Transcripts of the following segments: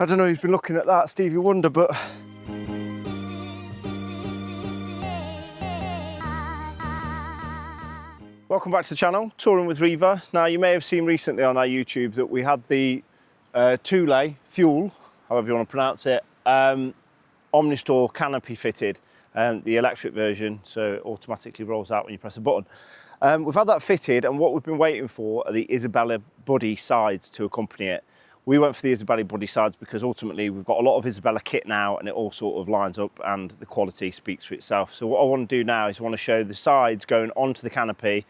I don't know who's been looking at that, Stevie Wonder, but welcome back to the channel, Touring with Riva. Now, you may have seen recently on our YouTube that we had the THULE, however you want to pronounce it, OMNISTOR canopy fitted, the electric version, so it automatically rolls out when you press a button. We've had that fitted, and what we've been waiting for are the Isabella body sides to accompany it. We went for the Isabella body sides because ultimately we've got a lot of Isabella kit now and it all sort of lines up and the quality speaks for itself. So what I want to do now is I want to show the sides going onto the canopy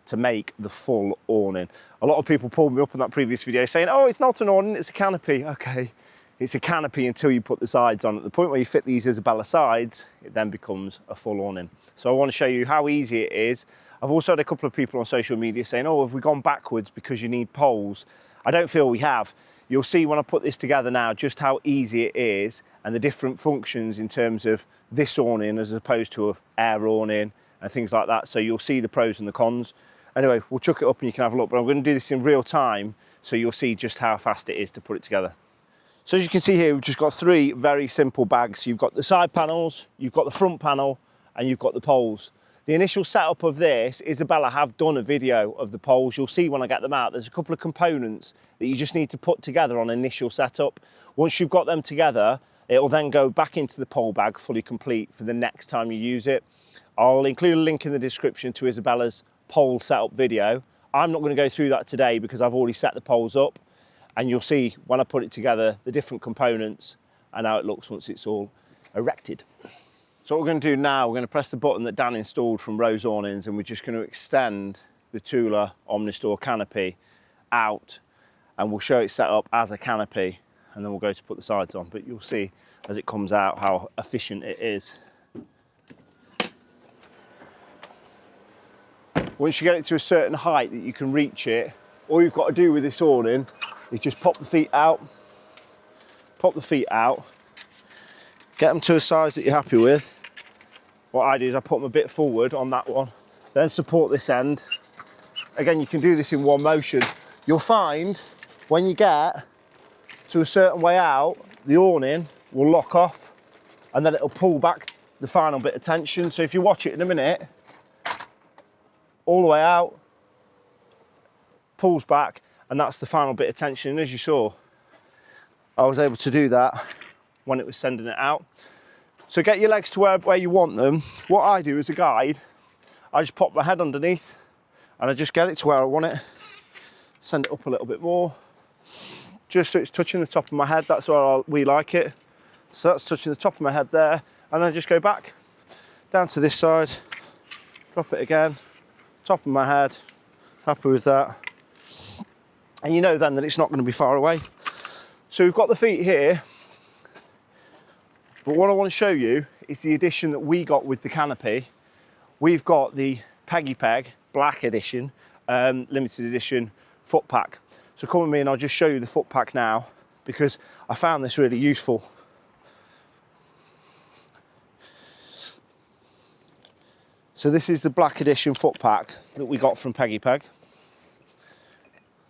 to make the full awning. A lot of people pulled me up in that previous video saying, oh, it's not an awning, it's a canopy. Okay, it's a canopy until you put the sides on. At the point where you fit these Isabella sides, it then becomes a full awning. So I want to show you how easy it is. I've also had a couple of people on social media saying, oh, have we gone backwards because you need poles? I don't feel we have. You'll see when I put this together now just how easy it is and the different functions in terms of this awning as opposed to an air awning and things like that. So you'll see the pros and the cons. Anyway, we'll chuck it up and you can have a look, but I'm going to do this in real time so you'll see just how fast it is to put it together. So as you can see here, we've just got three very simple bags. You've got the side panels, you've got the front panel, and you've got the poles. The initial setup of this, Isabella have done a video of the poles. You'll see when I get them out, there's a couple of components that you just need to put together on initial setup. Once you've got them together, it'll then go back into the pole bag fully complete for the next time you use it. I'll include a link in the description to Isabella's pole setup video. I'm not going to go through that today because I've already set the poles up, and you'll see when I put it together, the different components and how it looks once it's all erected. So what we're going to do now, we're going to press the button that Dan installed from Rose Awnings, and we're just going to extend the THULE OMNISTOR canopy out, and we'll show it set up as a canopy, and then we'll go to put the sides on. But you'll see as it comes out how efficient it is. Once you get it to a certain height that you can reach it, all you've got to do with this awning is just pop the feet out, get them to a size that you're happy with. What I do is I put them a bit forward on that one, then support this end. Again, you can do this in one motion. You'll find when you get to a certain way out, the awning will lock off and then it'll pull back the final bit of tension. So if you watch it in a minute, all the way out, pulls back, and that's the final bit of tension. And as you saw, I was able to do that when it was sending it out. So get your legs to where you want them. What I do as a guide, I just pop my head underneath and I just get it to where I want it. Send it up a little bit more, just so it's touching the top of my head. That's where we like it. So that's touching the top of my head there. And then just go back down to this side, drop it again, top of my head, happy with that. And you know then that it's not going to be far away. So we've got the feet here. But what I want to show you is the addition that we got with the canopy. We've got the Peggy Peg Black Edition, limited edition foot pack. So come with me and I'll just show you the foot pack now because I found this really useful. So this is the Black Edition foot pack that we got from Peggy Peg.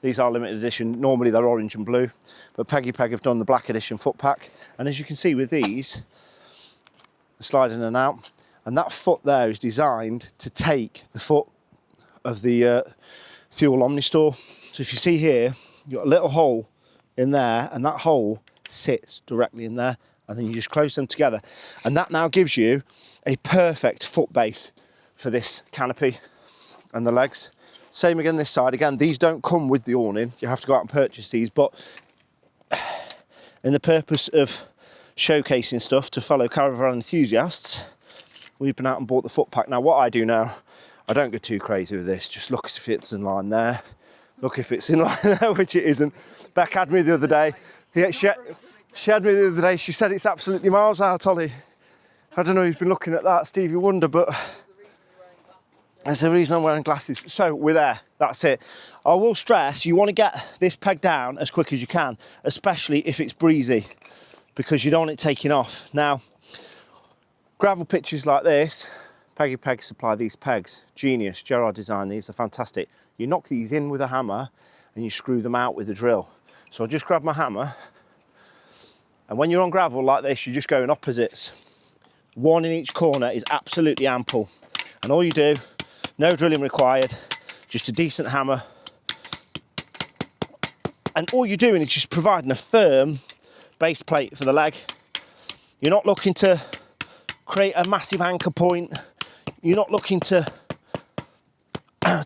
These are limited edition, normally they're orange and blue, but Peggy Peg have done the Black Edition foot pack. And as you can see with these, they're sliding in and out, and that foot there is designed to take the foot of the THULE OMNISTOR. So if you see here, you've got a little hole in there, and that hole sits directly in there, and then you just close them together. And that now gives you a perfect foot base for this canopy and the legs. Same again this side. Again, these don't come with the awning. You have to go out and purchase these, but in the purpose of showcasing stuff to fellow caravan enthusiasts, we've been out and bought the foot pack. Now, what I do now, I don't go too crazy with this. Just look if it's in line there. Look if it's in line there, which it isn't. Beck had me the other day. Yeah, she had me the other day. She said it's absolutely miles out, Ollie. I don't know who's been looking at that, Stevie Wonder, but there's a reason I'm wearing glasses. So we're there, that's it. I will stress, you want to get this peg down as quick as you can, especially if it's breezy, because you don't want it taking off. Now, gravel pitches like this, Peggy Peg supply these pegs. Genius, Gerard designed these, they're fantastic. You knock these in with a hammer and you screw them out with a drill. So I'll just grab my hammer And when you're on gravel like this, you just go in opposites. One in each corner is absolutely ample. And all you do, no drilling required, just a decent hammer. And all you're doing is just providing a firm base plate for the leg. You're not looking to create a massive anchor point. You're not looking to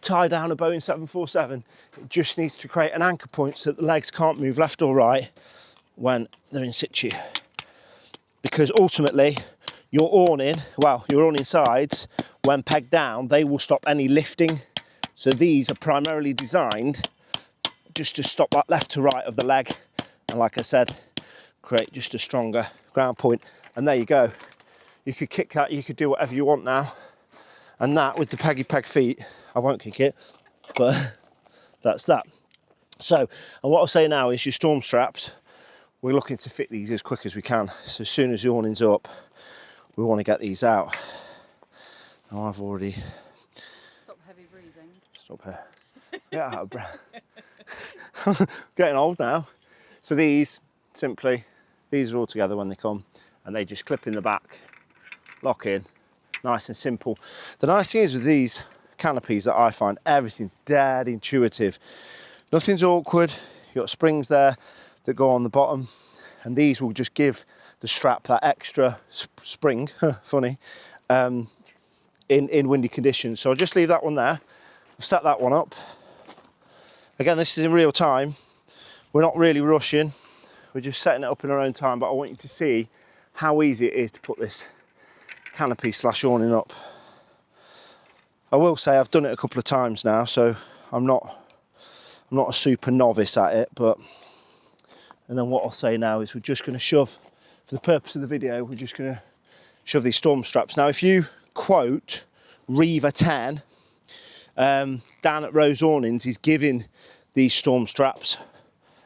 tie down a Boeing 747. It just needs to create an anchor point so that the legs can't move left or right when they're in situ. Because ultimately, your awning sides, when pegged down, they will stop any lifting. So these are primarily designed just to stop that left to right of the leg. And like I said, create just a stronger ground point. And there you go. You could kick that, you could do whatever you want now. And that with the peggy peg feet, I won't kick it, but that's that. So, and what I'll say now is your storm straps, we're looking to fit these as quick as we can. So as soon as the awning's up, we want to get these out. Now I've already... Stop heavy breathing. Stop here. Get out of breath. Getting old now. So these, simply, these are all together when they come, and they just clip in the back, lock in, nice and simple. The nice thing is with these canopies that I find, everything's dead intuitive. Nothing's awkward. You've got springs there that go on the bottom, and these will just give the strap that extra spring, funny, in windy conditions. So I'll just leave that one there. I've set that one up. Again, this is in real time. We're not really rushing. We're just setting it up in our own time, but I want you to see how easy it is to put this canopy / awning up. I will say I've done it a couple of times now, so I'm not a super novice at it, but, and then what I'll say now is we're just going to shove, for the purpose of the video, we're just going to shove these storm straps. Now, if you quote Reaver 10, Dan at Rose Awnings is giving these storm straps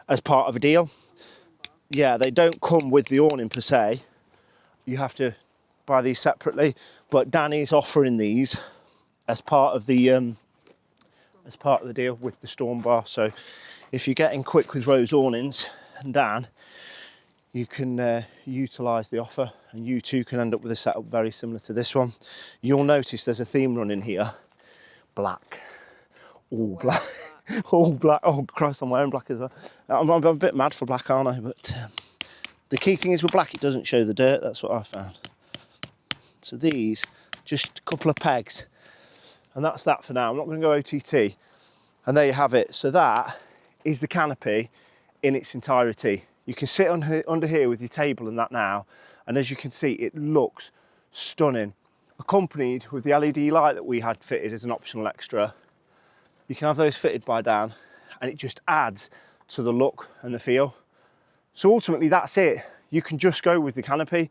as part of a deal. Yeah, they don't come with the awning per se. You have to buy these separately, but Danny's offering these as part of the deal with the storm bar. So if you're getting quick with Rose Awnings and Dan, you can utilise the offer, and you too can end up with a setup very similar to this one. You'll notice there's a theme running here. Black. All black. All black. Oh Christ, I'm wearing black as well. I'm a bit mad for black, aren't I? But the key thing is with black, it doesn't show the dirt. That's what I found. So these, just a couple of pegs. And that's that for now. I'm not going to go OTT. And there you have it. So that is the canopy in its entirety. You can sit under here with your table and that now. And as you can see, it looks stunning. Accompanied with the LED light that we had fitted as an optional extra. You can have those fitted by Dan, and it just adds to the look and the feel. So ultimately that's it. You can just go with the canopy,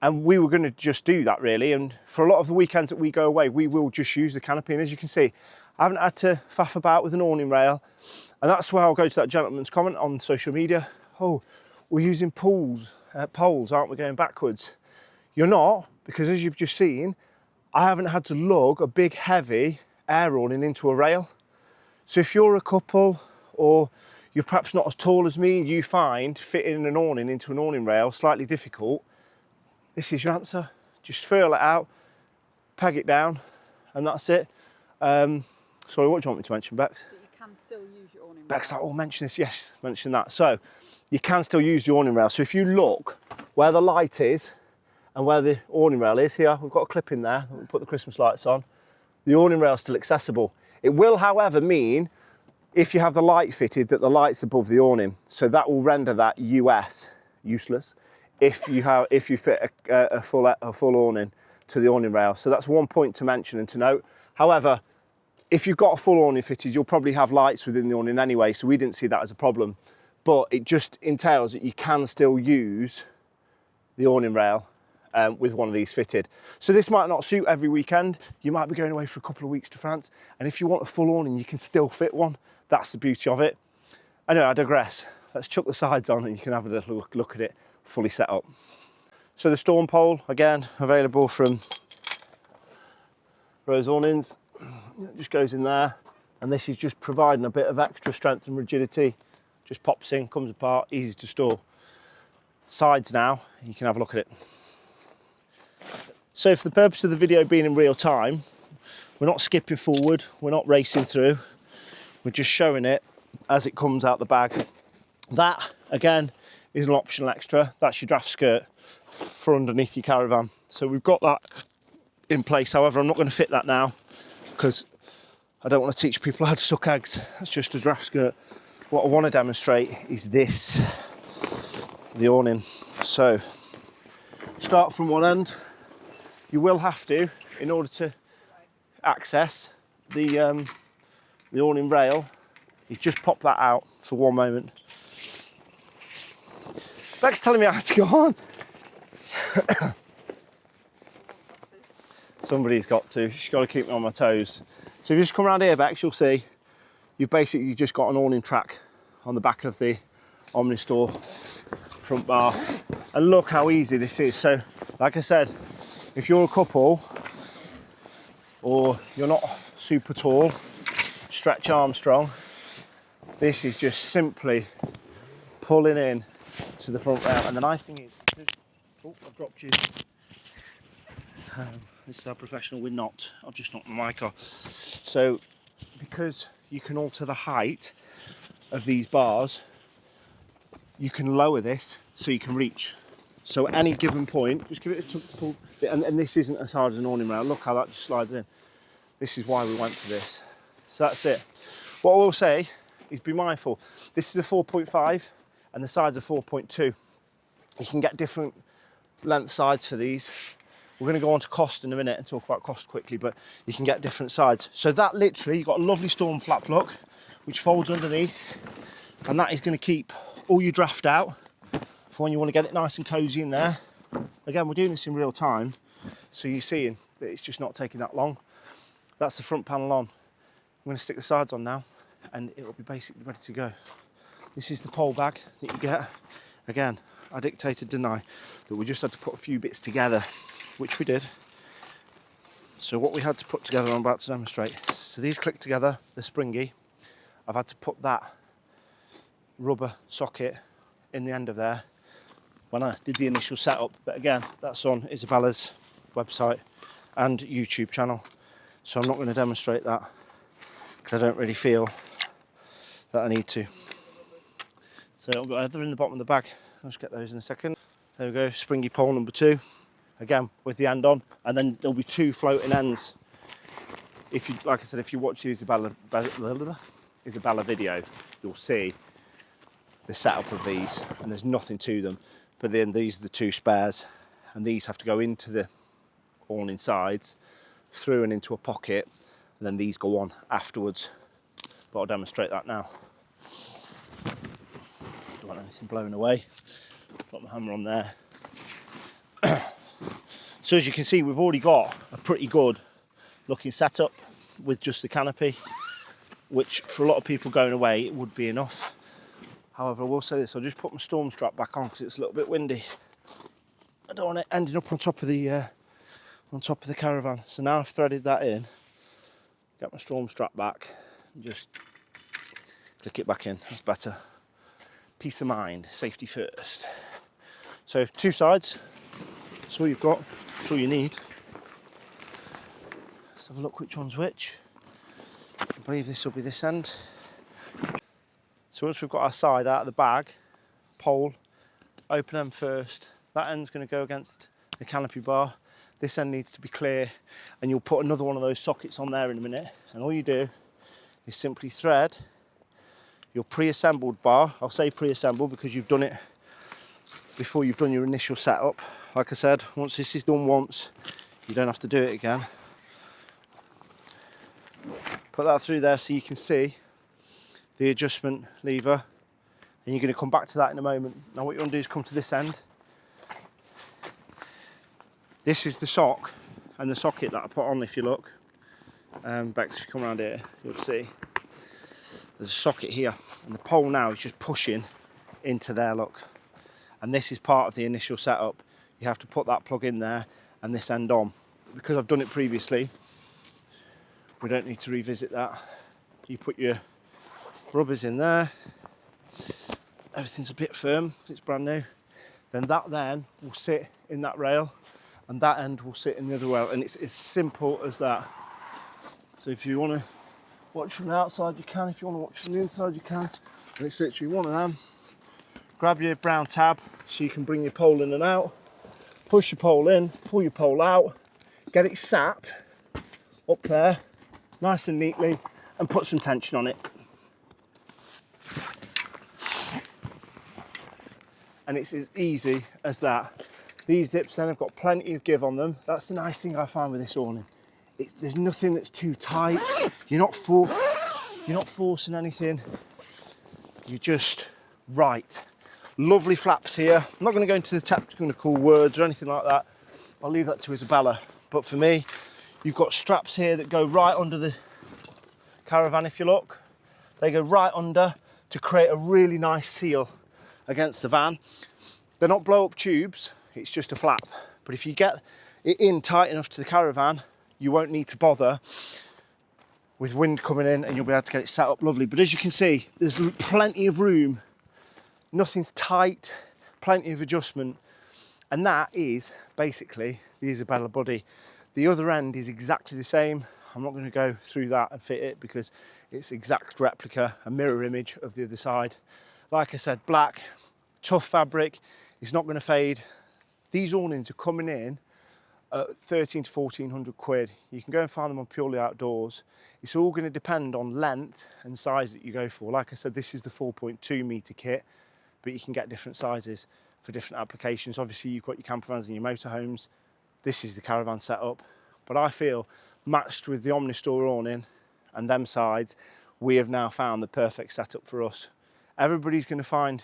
and we were going to just do that really. And for a lot of the weekends that we go away, we will just use the canopy. And as you can see, I haven't had to faff about with an awning rail. And that's where I'll go to that gentleman's comment on social media. Oh, we're using poles, aren't we, going backwards? You're not, because as you've just seen, I haven't had to lug a big heavy air awning into a rail. So if you're a couple, or you're perhaps not as tall as me, you find fitting an awning into an awning rail slightly difficult, this is your answer. Just furl it out, peg it down, and that's it. Sorry, what do you want me to mention, Bex? But you can still use your awning rail. Bex, oh, mention this, yes, mention that. So you can still use the awning rail. So if you look where the light is and where the awning rail is here, we've got a clip in there, we'll put the Christmas lights on. The awning rail is still accessible. It will, however, mean if you have the light fitted that the light's above the awning. So that will render that useless if you fit a full awning to the awning rail. So that's one point to mention and to note. However, if you've got a full awning fitted, you'll probably have lights within the awning anyway, so we didn't see that as a problem. But it just entails that you can still use the awning rail with one of these fitted. So this might not suit every weekend. You might be going away for a couple of weeks to France, and if you want a full awning, you can still fit one. That's the beauty of it. Anyway, I digress. Let's chuck the sides on and you can have a little look at it fully set up. So the storm pole, again, available from Rose Awnings. It just goes in there, and this is just providing a bit of extra strength and rigidity. Just pops in, comes apart, easy to store. sides now. You can have a look at it. So for the purpose of the video being in real time, we're not skipping forward, we're not racing through, we're just showing it as it comes out the bag. That, again, is an optional extra. That's your draft skirt for underneath your Caravan. So we've got that in place. However, I'm not going to fit that now because I don't want to teach people how to suck eggs. That's just a draft skirt. What I want to demonstrate is this, the awning. So start from one end. You will have to, in order to access the awning rail, you just pop that out for one moment. Beck's telling me I have to go on. Somebody's got to. She's got to keep me on my toes. So if you just come around here, Bex, you'll see you've basically just got an awning track on the back of the OMNISTOR front bar. And look how easy this is. So, like I said, if you're a couple or you're not super tall, stretch Armstrong, this is just simply pulling in to the front rail. And the nice thing is, oh, I've dropped you. This is how professional we're not. I've just knocked my mic off. So, because you can alter the height of these bars, you can lower this so you can reach. So at any given point, just give it a pull, and this isn't as hard as an awning rail. Look how that just slides in. This is why we went to this. So that's it. What I will say is be mindful. This is a 4.5 and the sides are 4.2. You can get different length sides for these. We're going to go on to cost in a minute and talk about cost quickly, but you can get different sides. So that literally, you've got a lovely storm flap look, which folds underneath, and that is going to keep all your draft out for when you want to get it nice and cozy in there. Again, we're doing this in real time, so you're seeing that it's just not taking that long. That's the front panel on. I'm going to stick the sides on now, and it will be basically ready to go. This is the pole bag that you get. Again, I dictated, didn't I, that we just had to put a few bits together, which we did. So what we had to put together, I'm about to demonstrate. So these click together, they're springy. I've had to put that rubber socket in the end of there when I did the initial setup. But again, that's on Isabella's website and YouTube channel. So I'm not going to demonstrate that because I don't really feel that I need to. So I've got other in the bottom of the bag. I'll just get those in a second. There we go, springy pole number 2. Again, with the end on, and then there'll be 2 floating ends. If you, like I said, if you watch the Isabella video, you'll see the setup of these, and there's nothing to them. But then these are the 2 spares, and these have to go into the awning sides, through and into a pocket, and then these go on afterwards. But I'll demonstrate that now. Don't want anything blown away. Got my hammer on there. So as you can see, we've already got a pretty good looking setup with just the canopy, which for a lot of people going away, it would be enough. However, I will say this, I'll just put my storm strap back on because it's a little bit windy. I don't want it ending up on top of the Caravan. So now I've threaded that in, get my storm strap back, and just click it back in, that's better. Peace of mind, safety first. So 2 sides, that's all you've got. That's all you need. Let's have a look which one's which. I believe this will be this end. So once we've got our side out of the bag, pole, open end first. That end's going to go against the canopy bar. This end needs to be clear, and you'll put another one of those sockets on there in a minute. And all you do is simply thread your pre-assembled bar. I'll say pre-assembled because you've done it before you've done your initial setup. Like I said, once this is done once, you don't have to do it again. Put that through there so you can see the adjustment lever, and you're going to come back to that in a moment. Now what you want to do is come to this end. This is the sock and the socket that I put on, if you look. Bex, if you come around here, you'll see there's a socket here, and the pole now is just pushing into there, look. And this is part of the initial setup. You have to put that plug in there and this end on. Because I've done it previously, we don't need to revisit that. You put your rubbers in there. Everything's a bit firm, it's brand new. then that then will sit in that rail and that end will sit in the other rail, and it's as simple as that. So if you want to watch from the outside you can, if you want to watch from the inside you can, and it's literally one of them. Grab your brown tab so you can bring your pole in and out, push your pole in, pull your pole out, get it sat up there nice and neatly, and put some tension on it. And it's as easy as that. These dips then have got plenty of give on them. That's the nice thing I find with this awning. There's nothing that's too tight. You're not forcing anything. You're just right. Lovely flaps here. I'm not going to go into the technical words or anything like that. I'll leave that to Isabella. But for me, you've got straps here that go right under the Caravan, if you look. They go right under to create a really nice seal against the van. They're not blow up tubes, it's just a flap. But if you get it in tight enough to the Caravan, you won't need to bother with wind coming in, and you'll be able to get it set up lovely. But as you can see, there's plenty of room. Nothing's tight, plenty of adjustment. And that is basically the Isabella body. The other end is exactly the same. I'm not going to go through that and fit it because it's exact replica, a mirror image of the other side. Like I said, black, tough fabric, it's not going to fade. These awnings are coming in at 13 to 1400 quid. You can go and find them on Purely Outdoors. It's all going to depend on length and size that you go for. Like I said, this is the 4.2 metre kit, but you can get different sizes for different applications. Obviously, you've got your camper vans and your motorhomes. This is the Caravan setup. But I feel matched with the OMNISTOR awning and them sides, we have now found the perfect setup for us. Everybody's going to find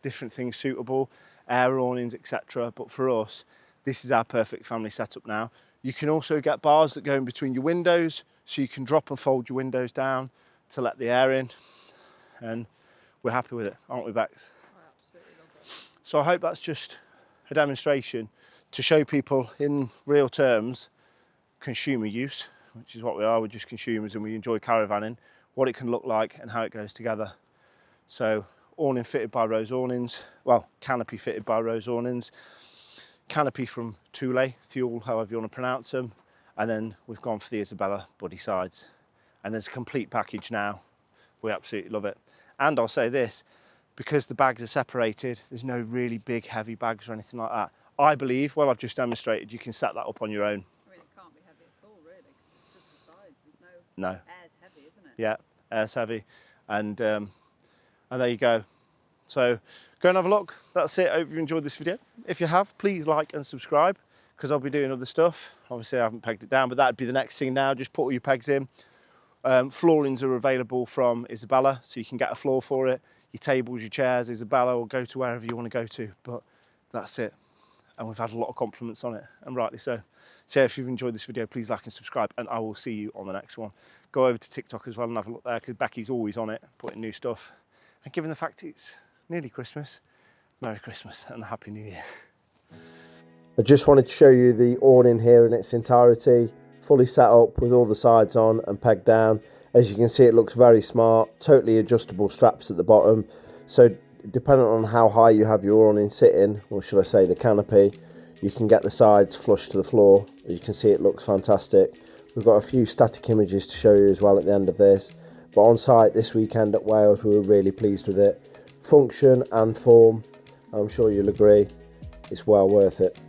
different things suitable, air awnings, etc. But for us, this is our perfect family setup now. You can also get bars that go in between your windows, so you can drop and fold your windows down to let the air in. And we're happy with it, aren't we, Bex? I absolutely love it. So I hope that's just a demonstration to show people in real terms, consumer use, which is what we are. We're just consumers and we enjoy caravanning, what it can look like and how it goes together. So awning fitted by Rose Awnings, well, canopy fitted by Rose Awnings, canopy from THULE, however you want to pronounce them, and then we've gone for the Isabella body sides. And there's a complete package now. We absolutely love it. And I'll say this, because the bags are separated, there's no really big heavy bags or anything like that. I believe, well, I've just demonstrated, you can set that up on your own. I mean, it can't be heavy at all, really, because it's just the sides. There's no... No. Air's heavy, isn't it? Yeah, air's heavy. And there you go. So go and have a look. That's it. I hope you enjoyed this video. If you have, please like and subscribe, because I'll be doing other stuff. Obviously, I haven't pegged it down, but that'd be the next thing now. Just put all your pegs in. Floorings are available from Isabella, so you can get a floor for it. Your tables, your chairs, Isabella, or go to wherever you want to go to. But that's it. And we've had a lot of compliments on it, and rightly so. So if you've enjoyed this video, please like and subscribe, and I will see you on the next one. Go over to TikTok as well and have a look there, because Becky's always on it, putting new stuff. And given the fact it's nearly Christmas, Merry Christmas and a Happy New Year. I just wanted to show you the awning here in its entirety, fully set up with all the sides on and pegged down. As you can see, it looks very smart, totally adjustable straps at the bottom. So depending on how high you have your awning sitting, or should I say the canopy, you can get the sides flush to the floor. As you can see, it looks fantastic. We've got a few static images to show you as well at the end of this. But on site this weekend at Wales, we were really pleased with it. Function and form, I'm sure you'll agree, it's well worth it.